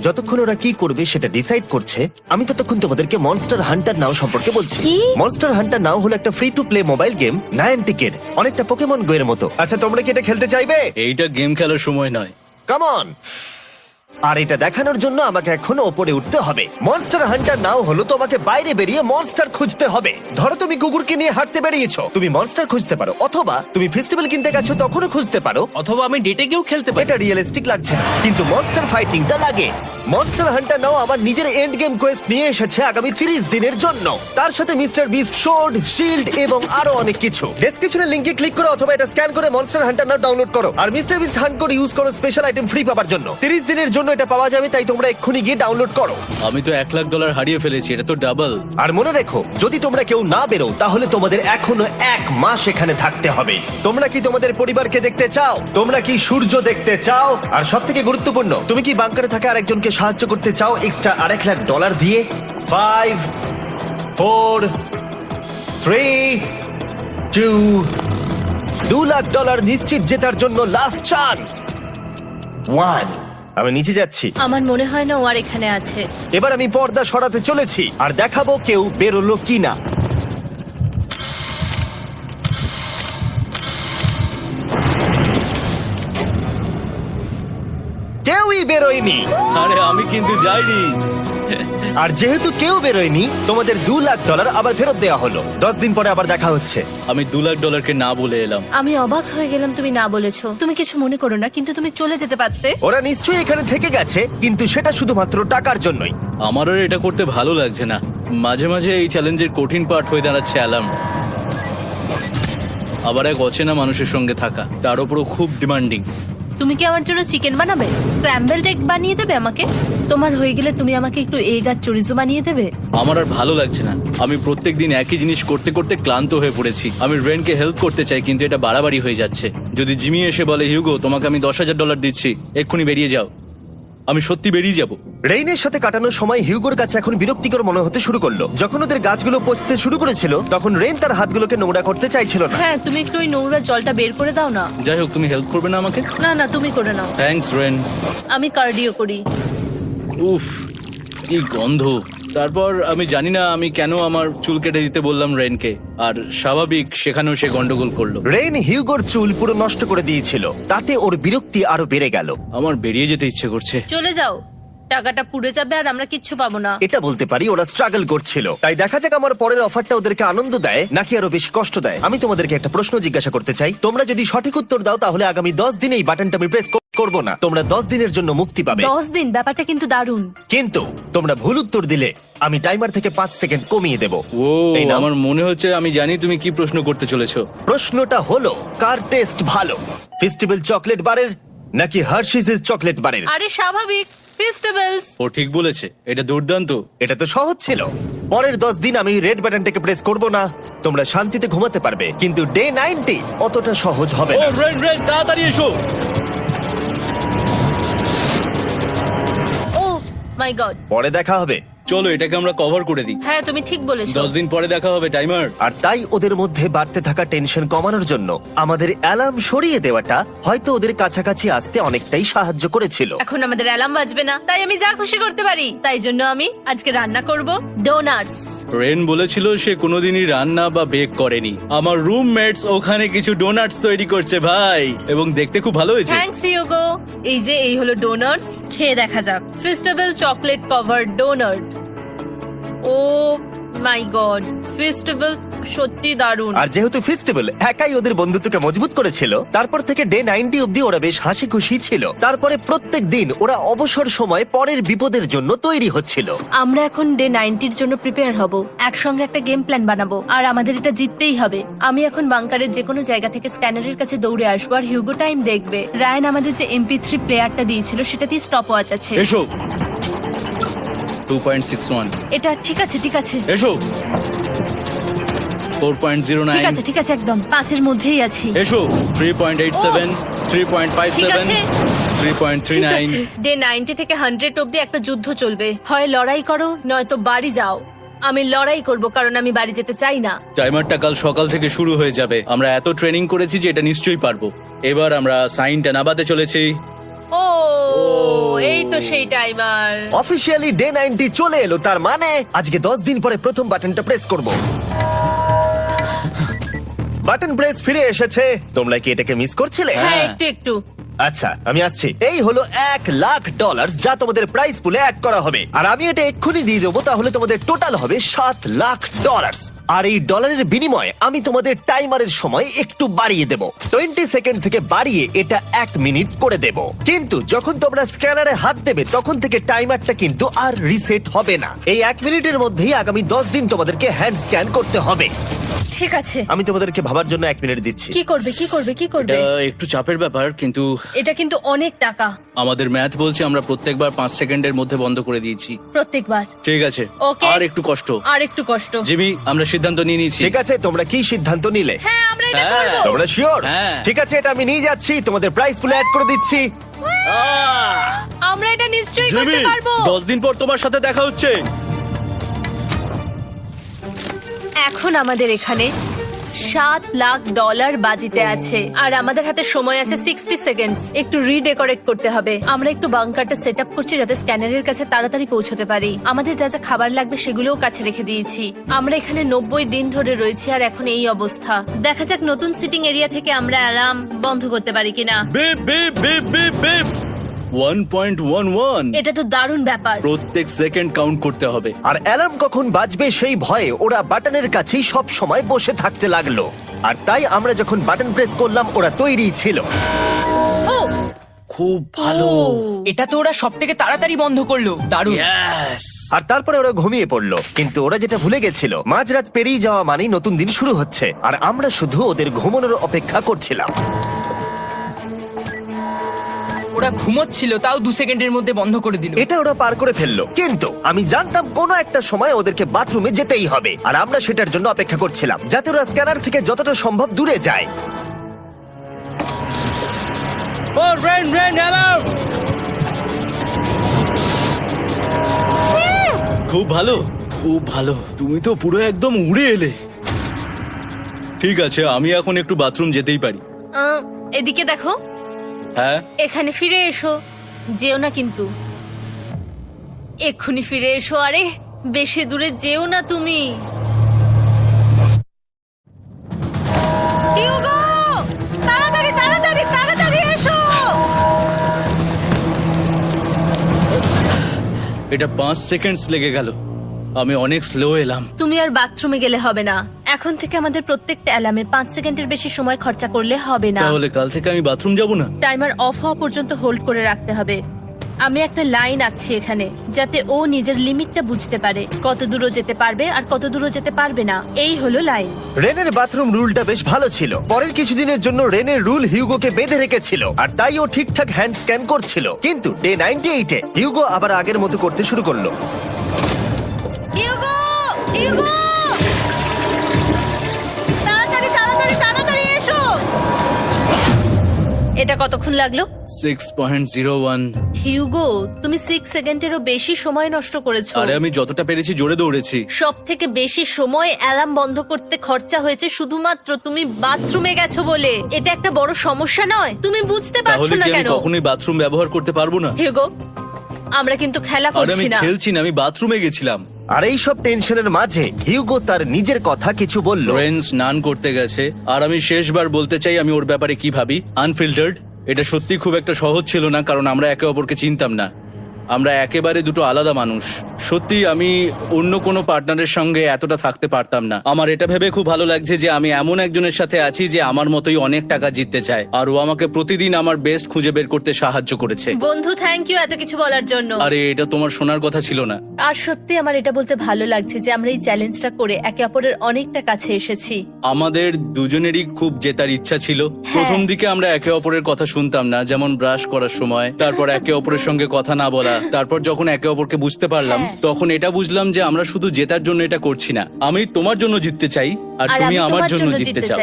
A: যতক্ষণ ওরা কি করবে সেটা ডিসাইড করছে, আমি ততক্ষণ তোমাদেরকে মনস্টার হান্টার নাও সম্পর্কে বলছি।
B: কি?
A: মনস্টার হান্টার নাও হলো একটা free to play mobile game, নায়ান্টিকের, অনেকটা পোকেমন গো এর মতো। আচ্ছা, তোমরা কি এটা খেলতে চাইবে?
C: এইটা গেম খেলার সময় নয়।
A: Come on. আর এটা দেখানোর জন্য আমাকে এখন ওপরে উঠতে হবে। মনস্টার হান্টার নাও হলো তোমাকে বাইরে বেরিয়ে মনস্টার খুঁজতে হবে। ধরো তুমি কুকুরকে নিয়ে হাঁটতে বেরিয়েছো, তুমি মনস্টার খুঁজতে পারো, অথবা তুমি ফেস্টিভ্যাল কিনতে গেছো তখনও খুঁজতে পারো।
D: অথবা আমি ডেটে গিয়েও খেলতে পারি।
A: এটা রিয়েলিস্টিক লাগছে না, কিন্তু মনস্টার ফাইটিংটা লাগে। মনস্টার হান্টার নাও আমার নিজের এন্ড গেম কোয়েস্ট নিয়ে এসেছে আগামী 30 দিনের জন্য। তার সাথে মিস্টার বিস্ট সোর্ড, শিল্ড এবং আরো অনেক কিছু। ডেসক্রিপশনে লিংকে ক্লিক করো অথবা এটা স্ক্যান করে মনস্টার হান্টার নাও ডাউনলোড করো। আর Mister Beast hunt code use করো স্পেশাল আইটেম ফ্রি পাওয়ার জন্য। 30 দিনের জন্য এটা পাওয়া যাবে, তাই তোমরা এক্ষুনি গিয়ে ডাউনলোড করো।
C: আমি তো $1 লাখ হারিয়ে ফেলেছি, এটা তো ডাবল।
A: আর মনে রেখো, যদি তোমরা কেউ না বেরো তাহলে তোমাদের এখনো 1 মাস এখানে থাকতে হবে। তোমরা কি তোমাদের পরিবারকে দেখতে চাও? তোমরা কি সূর্য দেখতে চাও? আর সবথেকে গুরুত্বপূর্ণ, তুমি কি বাংকারে থাকা আরেকজনকে সাহায্য করতে চাও এক্সট্রা $1 লাখ দিয়ে? 5 4 3 2 $2 লাখ নিশ্চিত জেতার জন্য লাস্ট চান্স। 1। আমি নিচে যাচ্ছি।
B: আমার মনে হয় না ও আর এখানে আছে।
A: এবার আমি পর্দা সরাতে চলেছি আর দেখাবো কেউ বেরোলো কিনা। কেউই বেরোয়নি।
C: আরে আমি কিন্তু যাইনি।
A: আর যেহেতু কেউ বেরোয়নি, তোমাদের $2 লাখ আবার ফেরত দেওয়া হলো। 10 দিন পরে আবার দেখা হচ্ছে।
C: আমি $2 লাখ না বলে এলাম।
B: আমি অবাক হয়ে গেলাম তুমি না বলেছো। তুমি কিছু মনে করো না, কিন্তু তুমি চলে যেতে পারতে।
A: ওরা নিশ্চয়ই এখানে থেকে গেছে, কিন্তু সেটা শুধুমাত্র টাকার জন্যই।
C: আমার আর এটা করতে ভালো লাগছে না। মাঝে মাঝে এই চ্যালেঞ্জের কঠিন পার্ট হয়ে দাঁড়াচ্ছে অ্যালার্ম। আবার এক অচেনা মানুষের সঙ্গে থাকা, তার উপরও খুব ডিমান্ডিং।
B: তুমি কি আমার জন্য চিকেন বানাবে? স্ক্র্যাম্বলড এগ বানিয়ে দেবে আমাকে? তোমার হয়ে গেলে তুমি আমাকে একটু এগ আর চরিজো বানিয়ে দেবে?
C: আমার আর ভালো লাগছে না। আমি প্রত্যেকদিন একই জিনিস করতে করতে ক্লান্ত হয়ে পড়েছি। আমি রেনকে হেল্প করতে চাই, কিন্তু এটা বাড়াবাড়ি হয়ে যাচ্ছে। যদি জিমি এসে বলে, হিউগো তোমাকে আমি $10,000 দিচ্ছি, এক্ষুনি বেরিয়ে যাও, আমি সত্যি বেরিয়ে যাব।
A: রেইনের সাথে কাটানোর সময় হিউগোর কাছে এখন বিরক্তিকর মনে হতে শুরু করলো। যখন ওদের গাছগুলো পচতে শুরু করেছিল, তখন রেইন তার হাতগুলোকে নোংরা করতে চাইছিল না।
B: হ্যাঁ, তুমি একটু ওই নোংরা জলটা বের করে দাও না।
C: যাই হোক, তুমি হেল্প করবে না আমাকে?
B: না না, তুমি করে নাও।
C: Thanks Ren.
B: আমি কার্ডিও করি।
C: উফ, কি গন্ধ। তারপর আমি জানি না আমি কেন আমার চুল কেটে দিতে বললাম রেনকে, আর স্বাভাবিক সেখানেও সে গন্ডগোল করলো।
A: রেইন হিউগোর চুল পুরো নষ্ট করে দিয়েছিল, তাতে ওর বিরক্তি আরো বেড়ে গেল।
C: আমার বেরিয়ে যেতে ইচ্ছে করছে।
B: চলে যাও, টাকাটা পুড়ে যাবে আর আমরা কিচ্ছু পাবো না।
A: এটা বলতে পারি ওরা স্ট্রাগল করছিল। তাই দেখা যাক আমার পরের অফারটা ওদেরকে আনন্দ দেয় নাকি আরো বেশি কষ্ট দেয়। আমি তোমাদেরকে একটা প্রশ্ন জিজ্ঞাসা করতে চাই, তোমরা যদি সঠিক উত্তর দাও তাহলে আগামী 10 দিনে এই বাটনটা আমি প্রেস করব না, তোমরা 10 দিনের জন্য মুক্তি পাবে।
B: 10 দিন, ব্যাপারটা কিন্তু দারুণ।
A: কিন্তু তোমরা ভুল উত্তর দিলে আমি টাইমার থেকে 5 সেকেন্ড কমিয়ে দেব।
C: ও
A: এই নাও।
C: আমার মনে হচ্ছে আমি জানি তুমি কি প্রশ্ন করতে চলেছো।
A: প্রশ্নটা হলো, কার টেস্ট ভালো, ফেস্টিভ্যাল চকলেট বারের নাকি হার্শিসের চকলেট বারের?
B: আরে স্বাভাবিক, ফেস্টিভ্যালস।
C: ও ঠিক বলেছে, এটা দুর্দান্ত।
A: এটা তো সহজ ছিল। পরের 10 দিন আমি রেড বাটনটাকে প্রেস করব না, তোমরা শান্তিতে ঘুমাতে পারবে। কিন্তু ডে 90 অতটা সহজ হবে
C: ও
A: না।
C: রেন রেন তাড়াতাড়ি এসো।
B: ও মাই গড।
A: পরে দেখা হবে।
C: চলো এটাকে আমরা কভার করে দিই।
B: হ্যাঁ, তুমি ঠিক বলেছো।
C: 10 দিন পরে দেখা হবে টাইমার।
A: আর তাই ওদের মধ্যে বাড়তে থাকা টেনশন কমানোর জন্য আমাদের অ্যালার্ম সরিয়ে দেওয়াটা হয়তো ওদের কাছাকাছি আসতে অনেকটাই সাহায্য করেছিল।
B: এখন আমাদের অ্যালার্ম বাজবে না, তাই আমি যা খুশি করতে পারি। তাই জন্য আমি আজকে রান্না করব ডোনাটস।
C: রেন বলেছিল সে কোনোদিনই রান্না বা বেক করেনি। আমার রুমমেটস ওখানে কিছু ডোনাটস তৈরি করছে ভাই, এবং দেখতে খুব ভালো হয়েছে।
B: Thanks Yugo. এই হলো ডোনাটস, খেয়ে দেখা যাক। Festival chocolate covered donut. Oh my god, festival সত্যি দারুণ।
A: আর যেহেতু ফেস্টিভ্যাল একাই ওদের বন্ধুত্বকে মজবুত করেছিল, তারপর থেকে ডে 90 অব্দি ওরা বেশ হাসি খুশি ছিল। তারপরে প্রত্যেক দিন ওরা অবসর সময় পরের বিপদের জন্য তৈরি হচ্ছিল।
B: আমরা এখন ডে 90 এর জন্য প্রিপেয়ার হব। একসঙ্গে একটা গেম প্ল্যান বানাবো, আর আমাদের এটা জিততেই হবে। আমি এখন বাংকারের যে কোনো জায়গা থেকে স্ক্যানারের কাছে দৌড়ে আসবো, আর হিউগো টাইম দেখবে। রায়ান আমাদের যে MP3 প্লেয়ারটা দিয়েছিল সেটাতেই স্টপ ওয়াচ আছে।
C: এসো 2.61।
B: এটা ঠিক আছে, ঠিক আছে,
C: এসো 4.09।
B: ঠিক আছে, ঠিক আছে, একদম 5 এর মধ্যেই আছি।
C: এসো 3.87,
B: ঠিক
C: 3.57,
B: আছে।
C: 3.39।
B: ডে 90 থেকে 100 অব্দি একটা যুদ্ধ চলবে। হয় লড়াই করো, নয়তো বাড়ি যাও। আমি লড়াই করব, কারণ আমি বাড়ি যেতে চাই না।
C: টাইমারটা কাল সকাল থেকে শুরু হয়ে যাবে। আমরা এত ট্রেনিং করেছি যে এটা নিশ্চয়ই পারবো। এবার আমরা সাইনটা নামাতে চলেছি।
B: ও এই তো সেই টাইমার।
A: অফিসিয়ালি ডে 90 চলে এলো, তার মানে আজকে 10 দিন পরে প্রথম বাটনটা প্রেস করব। বাটন প্রেস ফিরে এসেছে। তোমরা কি এটাকে মিস করছিলে?
B: হ্যাঁ, একটু একটু।
A: আচ্ছা, আমি আসছি। এই হলো $1,00,000 যা তোমাদের প্রাইস পুলে অ্যাড করা হবে। আর আমি এটা এক্ষুনি দিয়ে দেবো, তাহলে তোমাদের টোটাল হবে $7,00,000। আর এই ডলারের বিনিময়ে আমি তোমাদের টাইমারের সময় একটু বাড়িয়ে দেব। 20 সেকেন্ড থেকে বাড়িয়ে এটা 1 মিনিট করে দেব। কিন্তু যখন তোমরা স্ক্যানারে হাত দেবে তখন থেকে টাইমারটা কিন্তু আর রিসেট হবে না। এই 1 মিনিটের মধ্যেই আগামী 10 দিন তোমাদেরকে হ্যান্ড স্ক্যান করতে হবে।
B: ঠিক আছে।
A: আমি তোমাদেরকে ভাবার জন্য 1 মিনিট দিচ্ছি।
B: কি করবে, কি করবে, কি করবে?
C: এটা একটু চাপের ব্যাপার, কিন্তু
B: এটা কিন্তু অনেক টাকা।
C: আমাদের ম্যাথ বলছে আমরা প্রত্যেকবার 5 সেকেন্ডের মধ্যে বন্ধ করে দিয়েছি।
B: প্রত্যেকবার।
C: ঠিক আছে,
B: Okay.
C: আর একটু কষ্ট।
B: আর একটু কষ্ট।
C: জিমি, আমরা সিদ্ধান্ত নিয়ে নিয়েছি।
A: ঠিক আছে, তোমরা কি সিদ্ধান্ত নিলে?
B: হ্যাঁ, আমরা এটা
C: হ্যাঁ।
B: করব।
A: তোমরা শিওর?
C: হ্যাঁ।
A: ঠিক আছে, এটা আমি নিয়ে যাচ্ছি, তোমাদের প্রাইস পুলে অ্যাড করে দিচ্ছি।
B: আমরা এটা নিশ্চয়ই
C: জিমি,
B: করতে পারবো।
C: 10 দিন পর তোমার সাথে দেখা হচ্ছে।
B: এখন আমাদের এখানে $7,00,000 বাজিতে আছে, আর আমাদের হাতে সময় আছে 60 সেকেন্ডস। একটু রিডেকোরেট করতে হবে। আমরা একটু বাংকারটা সেট আপ করছি যাতে স্ক্যানারের কাছে তাড়াতাড়ি পৌঁছতে পারি। আমাদের যা যা খাবার লাগবে সেগুলোও কাছে রেখে দিয়েছি। আমরা এখানে 90 দিন ধরে রয়েছি, আর এখন এই অবস্থা। দেখা যাক নতুন সিটিং এরিয়া থেকে আমরা অ্যালার্ম বন্ধ করতে পারি কিনা।
C: Beep beep beep beep beep 1.11।
B: এটা তো দারুণ ব্যাপার।
C: প্রত্যেক সেকেন্ড কাউন্ট করতে হবে।
A: আর অ্যালার্ম কখন বাজবে সেই ভয়ে ওরা বাটনের কাছেই সব সময় বসে থাকতে লাগলো। আর তাই আমরা যখন বাটন প্রেস করলাম ওরা তৈরি ছিল।
B: ও
C: খুব ভালো।
F: এটা তো ওরা সব থেকে তাড়াতাড়ি বন্ধ করলো। দারুণ।
C: ইয়েস।
A: আর তারপরে ওরা ঘুমিয়ে পড়লো। কিন্তু ওরা যেটা ভুলে গেছিল, মাঝরাত পেরিয়ে যাওয়া মানেই নতুন দিন শুরু হচ্ছে। আর আমরা শুধু ওদের ঘুমানোর অপেক্ষা করছিলাম।
F: ওরা ঘুমোচ্ছিল, তাও 2 সেকেন্ডের মধ্যে বন্ধ করে দিল।
A: এটা ওরা পার করে ফেললো। কিন্তু আমি জানতাম কোনো একটা সময় ওদেরকে বাথরুমে যেতেই হবে, আর আমরা সেটার জন্য অপেক্ষা করছিলাম যাতে ওরা স্ক্যানার থেকে যতটা সম্ভব দূরে যায়।
C: ও রেন রেন অ্যালার্ম। খুব ভালো, খুব ভালো। তুমি তো পুরো একদম উড়ে এলে। ঠিক আছে, আমি এখন একটু বাথরুম যেতেই পারি।
B: এদিকে দেখো,
C: হ্যাঁ,
B: এখানে ফিরে এসো। যেও না কিন্তু, এক্ষুনি ফিরে এসো। আরে বেশি দূরে যেও না তুমি। হিউগো, তাড়াতাড়ি তাড়াতাড়ি তাড়াতাড়ি এসো।
C: এটা 5 সেকেন্ডস লেগে গেল। আমি অনেক স্লো এলাম।
B: তুমি আর বাথরুমে গেলে হবে না। এখন থেকে আমাদের প্রত্যেকটা অ্যালার্মে 5 সেকেন্ডের বেশি সময় খরচা করলে হবে না।
C: তাহলে কাল থেকে আমি বাথরুম যাব না?
B: টাইমার অফ হওয়া পর্যন্ত হোল্ড করে রাখতে হবে। আমি একটা লাইন আঁকছি এখানে, যাতে ও নিজের লিমিটটা বুঝতে পারে, কত দূরও যেতে পারবে আর কত দূরও যেতে পারবে না। এই হলো লাইন।
A: রেনের বাথরুম রুলটা বেশ ভালো ছিল। পরের কিছুদিনের জন্য রেনের রুল হিউগোকে বেঁধে রেখেছিল, আর তাই ও ঠিকঠাক হ্যান্ড স্ক্যান করছিল। কিন্তু ডে 98-এ হিউগো আবার আগের মতো করতে শুরু করলো।
B: হিউগো, হিউগো, তাড়াতাড়ি তাড়াতাড়ি তাড়াতাড়ি এসো। এটা কতক্ষণ লাগলো?
C: 6.01।
B: হিউগো, তুমি 6 সেকেন্ডেরও বেশি সময় নষ্ট করেছো।
C: আরে আমি যতটা পেরেছি জোরে দৌড়েছি।
B: সব থেকে বেশি সময় অ্যালার্ম বন্ধ করতে খরচা হয়েছে শুধুমাত্র তুমি বাথরুমে গেছো বলে। এটা একটা বড় সমস্যা নয়? তুমি বুঝতে পারছো
C: তাহলে
B: না
C: কি আমি
B: কেন?
C: কখনোই বাথরুম ব্যবহার করতে পারবো না?
B: হিউগো, আমরা কিন্তু খেলা
C: আরে আমি
B: করছি না।
C: খেলছি না, আমি বাথরুমে গেছিলাম।
A: আর এই সব টেনশনের মাঝে হিউগো তার নিজের কথা কিছু বলল।
C: রেন স্নান করতে গেছে, আর আমি শেষবার বলতে চাই আমি ওর ব্যাপারে কি ভাবি। আনফিল্টার্ড, এটা সত্যি খুব একটা সহজ ছিল না, কারণ আমরা একে অপরকে চিনতাম না। আমরা একেবারে দুটো আলাদা মানুষ। সত্যি আমি অন্য কোনো পার্টনারের সঙ্গে এতটা থাকতে পারতাম না। আমার এটা ভেবে খুব ভালো লাগছে যে আমি এমন একজনের সাথে আছি যে আমার মতোই অনেক টাকা জিততে চায়, আর ও আমাকে প্রতিদিন আমার বেস্ট খুঁজে বের করতে সাহায্য করেছে।
B: বন্ধু, থ্যাংক ইউ এত কিছু বলার জন্য।
C: আরে এটা তোমার শোনার কথা ছিল না।
B: আর সত্যি আমার এটা বলতে ভালো লাগছে যে আমরা এই চ্যালেঞ্জটা করে একে অপরের অনেকটা কাছে এসেছি।
C: আমাদের দুজনেরই খুব জেতার ইচ্ছা ছিল। প্রথম দিকে আমরা একে অপরের কথা শুনতাম না, যেমন ব্রাশ করার সময়, তারপর একে অপরের সঙ্গে কথা না বলা। তারপর যখন একে অপরকে বুঝতে পারলাম, তখন এটা বুঝলাম যে আমরা শুধু জেতার জন্য এটা করছি না। আমি তোমার জন্য জিততে চাই, আর
B: আর
C: তুমি
B: আমি
C: আমার
B: তোমার
C: জন্য জিততে চাও।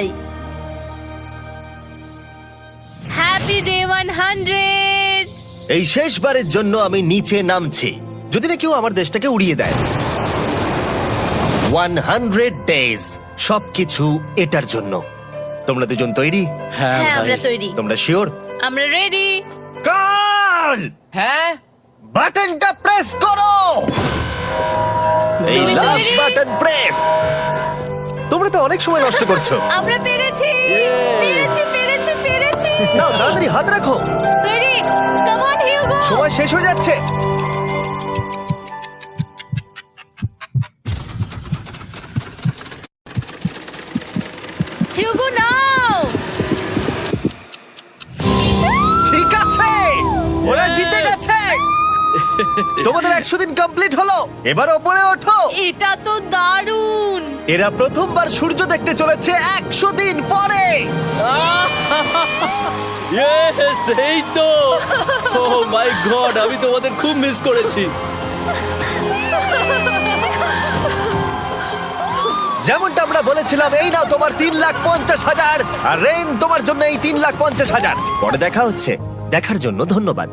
B: Happy day 100।
A: এই শেষবারের জন্য আমি নিচে নামছি, যদি না কেউ আমার দেশটাকে উড়িয়ে দেয়। 100 ডেজ, সবকিছু এটার জন্য। তোমরা দুজন তৈরি?
C: হ্যাঁ
B: হ্যাঁ,
C: ভাই।
B: আমরা তৈরি।
A: তোমরা শিওর?
B: আমরা রেডি।
A: কাল
F: হ্যাঁ,
A: বাটনটা প্রেস করো। এই
B: তুমি
A: লাস্ট
B: তৈরি?
A: Button press. তোমরা তো অনেক সময় নষ্ট করছো।
B: আমরা পেরেছি, পেরেছি, পেরেছি, পেরেছি।
A: নাও তাড়াতাড়ি হাত রাখো,
B: তৈরি? Come on Hugo.
A: সময় শেষ হয়ে যাচ্ছে।
B: হিউগো নাও।
A: ঠিক আছে, ওরা জিতে গেছে। তোমাদের 100 দিন কমপ্লিট হলো, এবার ওপরে ওঠো।
B: এটা তো দারুণ।
A: এরা প্রথমবার সূর্য দেখতে চলেছে 100 দিন পরে।
C: Yes, এই তো। Oh my God, আমি তোমাদের খুব মিস করেছি।
A: যেমনটা আমরা বলেছিলাম, এই নাও তোমার 3,50,000, আর রেন তোমার জন্য এই 3,50,000। পরে দেখা হচ্ছে। দেখার জন্য ধন্যবাদ।